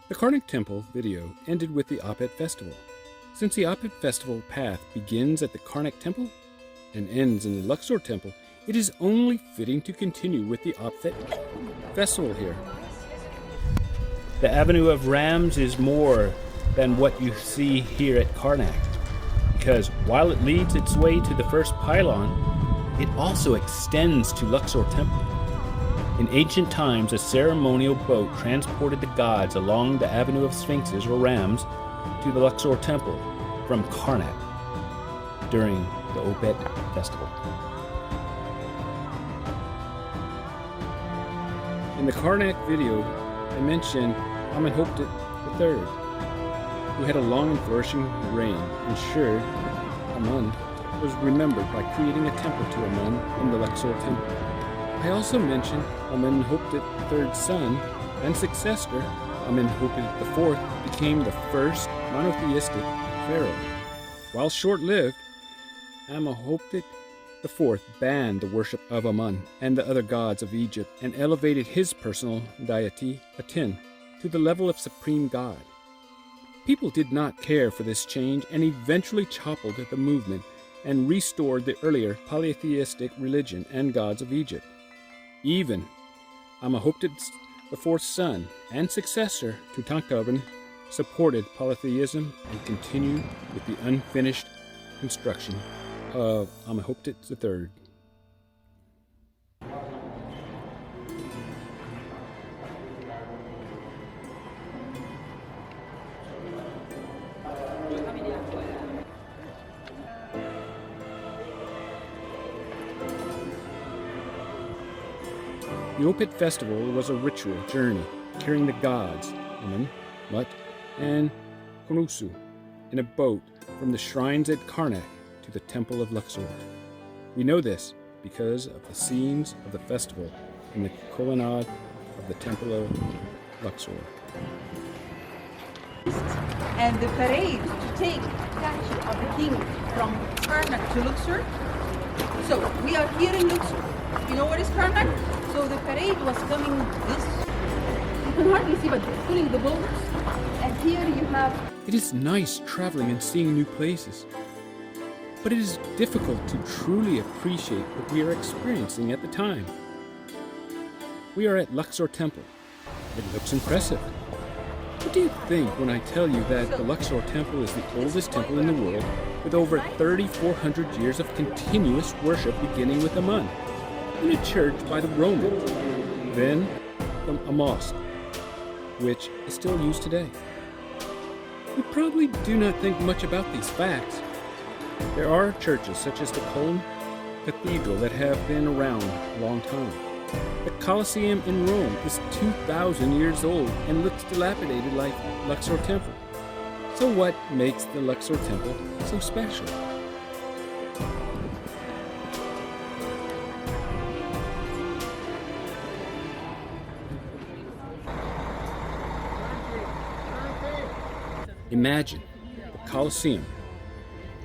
The Karnak Temple video ended with the Apet Festival. Since the Apet Festival path begins at the Karnak Temple and ends in the Luxor Temple, it is only fitting to continue with the Apet Festival here. The Avenue of Rams is more than what you see here at Karnak, because while it leads its way to the first pylon, it also extends to Luxor Temple. In ancient times, a ceremonial boat transported the gods along the Avenue of Sphinxes or Rams to the Luxor Temple from Karnak during the Apet Festival. In the Karnak video, I mentioned Amenhotep III, who had a long and flourishing reign, ensured Amun was remembered by creating a temple to Amun in the Luxor Temple. I also mentioned Amenhotep III's son and successor, Amenhotep IV, became the first monotheistic pharaoh. While short-lived, Amenhotep IV banned the worship of Amun and the other gods of Egypt and elevated his personal deity, Aten, to the level of supreme god. People did not care for this change and eventually toppled the movement and restored the earlier polytheistic religion and gods of Egypt. Even Amenhotep IV's son and successor, Tutankhamun, supported polytheism and continued with the unfinished construction of Amenhotep III. The Apet Festival was a ritual journey carrying the gods, Amun, Mut, and Khonsu, in a boat from the shrines at Karnak to the Temple of Luxor. We know this because of the scenes of the festival in the colonnade of the Temple of Luxor. And the parade to take statue of the king from Karnak to Luxor. So we are here in Luxor. You know what is Karnak? So the parade was coming this. You can hardly see, but pulling the boulders. And here you have. It is nice traveling and seeing new places, but it is difficult to truly appreciate what we are experiencing at the time. We are at Luxor Temple. It looks impressive. What do you think when I tell you that the Luxor Temple is the oldest temple in the world with over 3,400 years of continuous worship beginning with Amun, in a church by the Romans, then a mosque, which is still used today? We probably do not think much about these facts. There are churches such as the Cologne Cathedral that have been around a long time. The Colosseum in Rome is 2,000 years old and looks dilapidated like Luxor Temple. So what makes the Luxor Temple so special? Imagine the Colosseum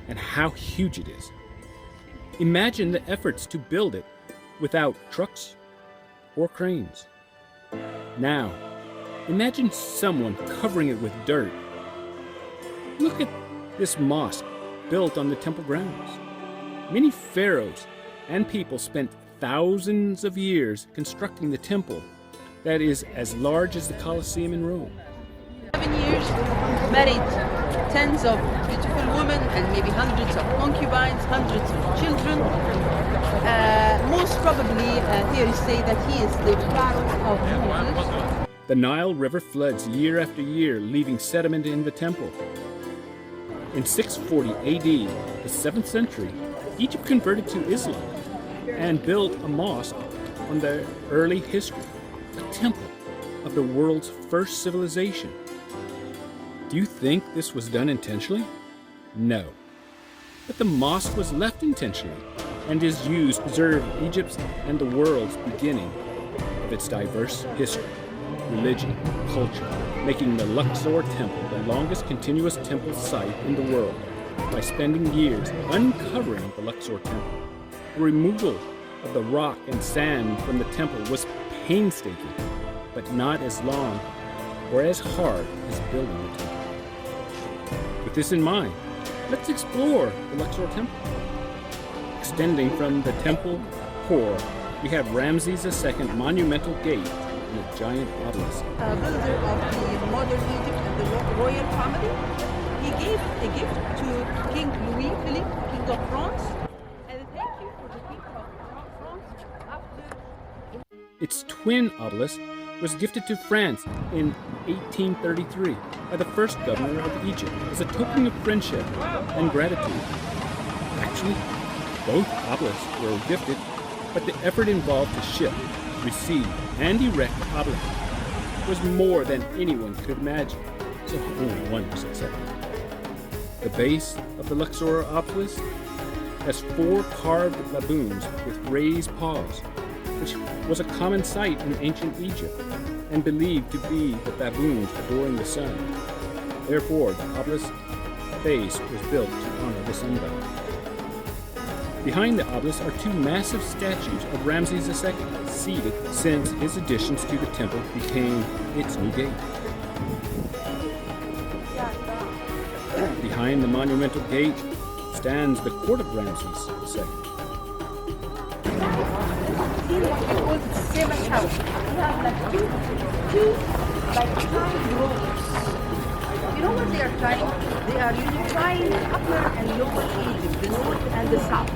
and how huge it is. Imagine the efforts to build it without trucks or cranes. Now, imagine someone covering it with dirt. Look at this mosque built on the temple grounds. Many pharaohs and people spent thousands of years constructing the temple that is as large as the Colosseum in Rome. 7 years, married tens of beautiful women and maybe hundreds of concubines, hundreds of children. Most probably, theorists say that he is the pharaoh of Moses. The Nile River floods year after year, leaving sediment in the temple. In 640 AD, the 7th century, Egypt converted to Islam and built a mosque on their early history, a temple of the world's first civilization. Do you think this was done intentionally? No. But the mosque was left intentionally and is used to preserve Egypt's and the world's beginning of its diverse history, religion, culture, making the Luxor Temple the longest continuous temple site in the world by spending years uncovering the Luxor Temple. The removal of the rock and sand from the temple was painstaking, but not as long or as hard as building a temple. With this in mind, let's explore the Luxor Temple. Extending from the temple core, we have Ramses II monumental gate and a giant obelisk. Builder of the modern Egypt and the royal family. He gave a gift to King Louis Philippe, King of France, and a thank you for the King of France after. Its twin obelisk was gifted to France in 1833 by the first governor of Egypt as a token of friendship and gratitude. Actually, both obelisks were gifted, but the effort involved to ship, receive, and erect the obelisk was more than anyone could imagine, so only one was accepted. The base of the Luxor obelisk has 4 carved baboons with raised paws, which was a common sight in ancient Egypt and believed to be the baboons adoring the sun. Therefore, the obelisk base was built to honor the sun god. Behind the obelisk are 2 massive statues of Ramses II, seated since his additions to the temple became its new gate. Behind the monumental gate stands the court of Ramses II. Same as house. We have like two time roads. You know what they are trying? They are unifying Upper and Lower Egypt, the north and the south.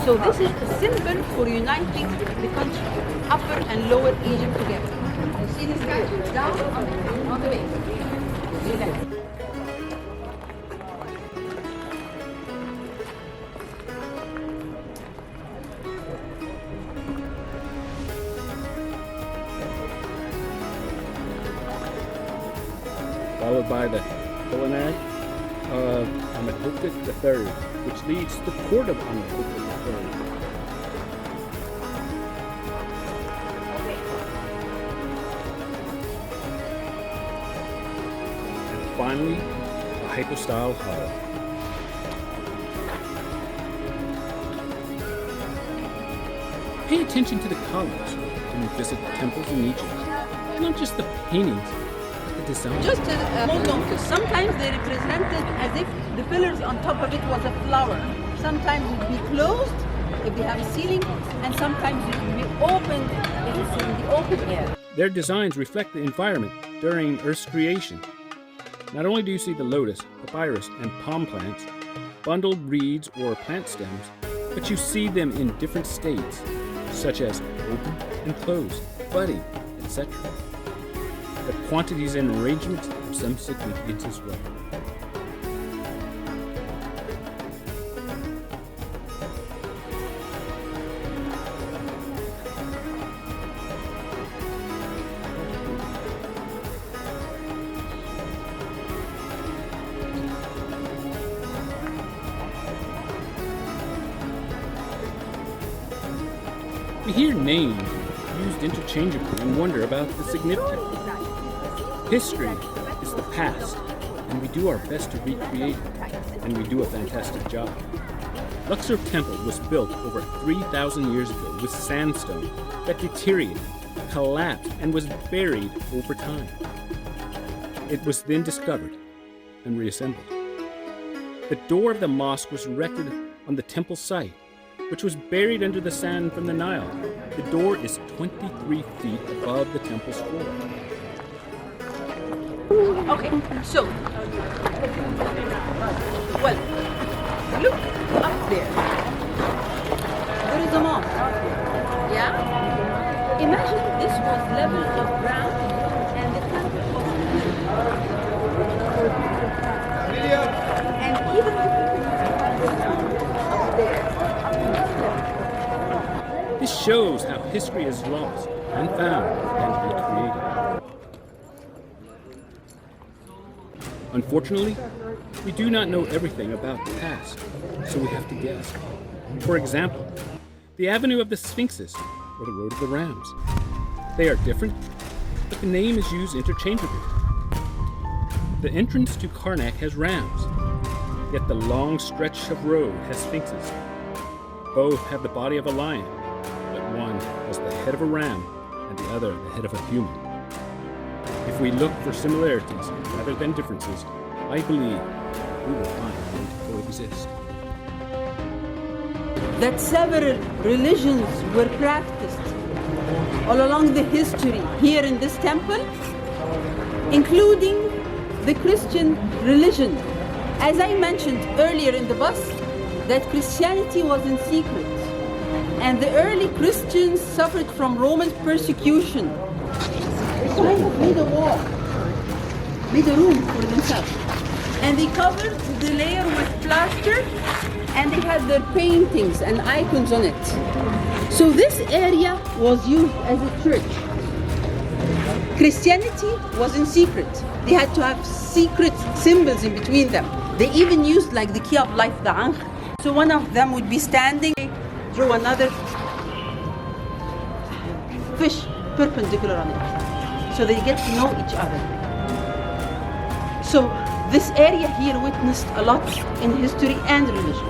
So this is a symbol for uniting the country, Upper and Lower Egypt together. You see this statue down on the way. See that? Followed by the colonnade of Amenhotep III, which leads to the court of Amenhotep III. And finally, a hypostyle hall. Pay attention to the colors when you visit temples in Egypt, not just the paintings. Just hold on to. Sometimes they represented as if the pillars on top of it was a flower. Sometimes it would be closed if they have a ceiling, and sometimes it would be open if it's in the open air. Their designs reflect the environment during Earth's creation. Not only do you see the lotus, papyrus, and palm plants, bundled reeds or plant stems, but you see them in different states, such as open and closed, budding, etc. The quantities and arrangements have some significance as well. We hear names used interchangeably and wonder about the significance. History is the past, and we do our best to recreate it, and we do a fantastic job. Luxor Temple was built over 3,000 years ago with sandstone that deteriorated, collapsed, and was buried over time. It was then discovered and reassembled. The door of the mosque was erected on the temple site, which was buried under the sand from the Nile. The door is 23 feet above the temple's floor. Okay, so, well, look up there. There is a mosque. Yeah? Imagine this was level of ground and the temple was and even up there. This shows how history is lost and found and recreated. Unfortunately, we do not know everything about the past, so we have to guess. For example, the Avenue of the Sphinxes, or the Road of the Rams. They are different, but the name is used interchangeably. The entrance to Karnak has rams, yet the long stretch of road has sphinxes. Both have the body of a lion, but one has the head of a ram and the other the head of a human. If if we look for similarities rather than differences, I believe we will find a way to coexist. That several religions were practiced all along the history here in this temple, including the Christian religion. As I mentioned earlier in the bus, that Christianity was in secret, and the early Christians suffered from Roman persecution. They kind of made a wall, made a room for themselves, and they covered the layer with plaster, and they had their paintings and icons on it. So this area was used as a church. Christianity was in secret. They had to have secret symbols in between them. They even used like the key of life, the ankh. So one of them would be standing, draw another fish perpendicular on it. So they get to know each other. So this area here witnessed a lot in history and religion.